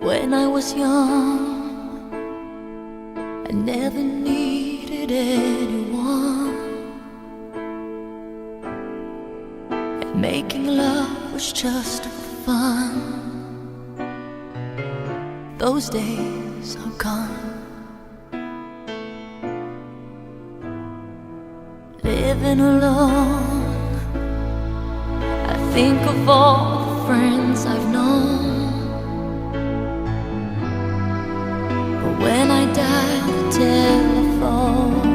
When I was young, I never needed anyone, and making love was just fun. Those days are gone. Living alone, I think of all the friends I've known. But when I dial the telephone,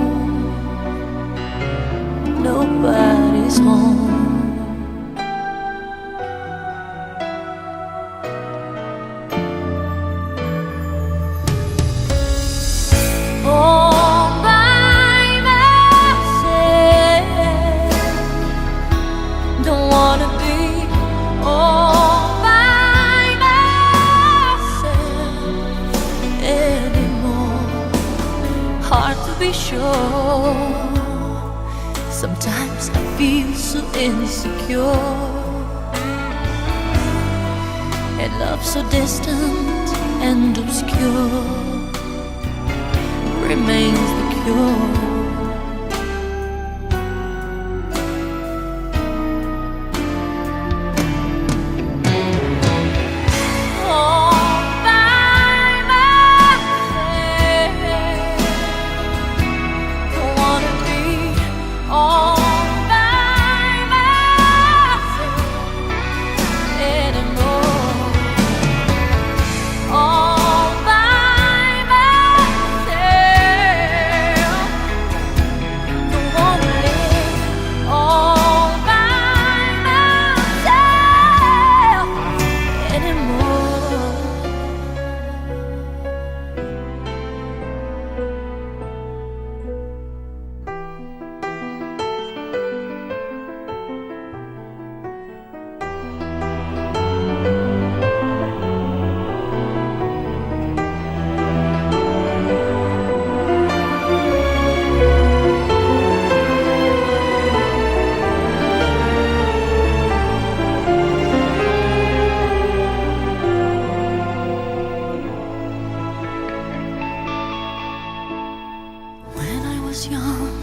nobody's home. Hard to be sure. Sometimes I feel so insecure, and love so distant and obscure remains the cure. Young,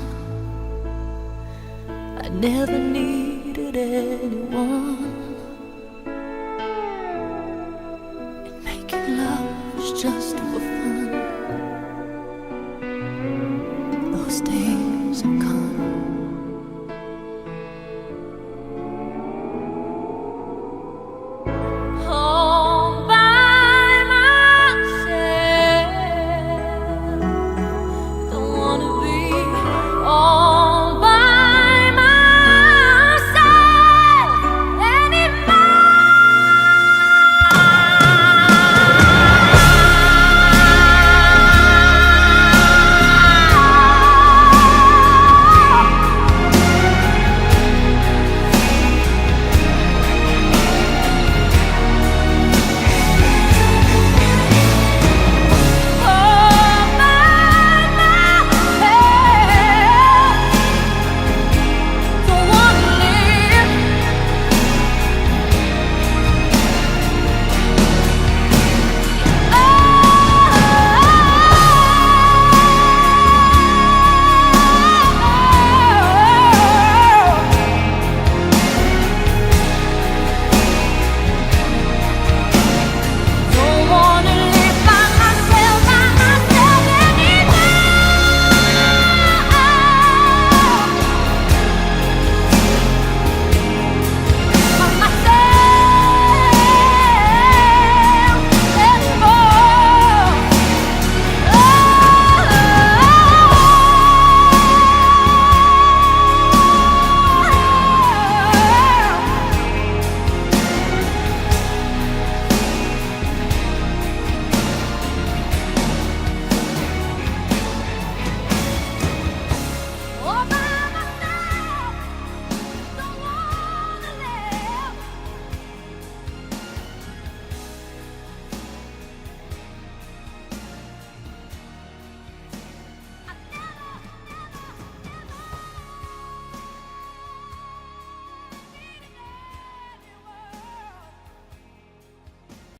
I never needed anyone,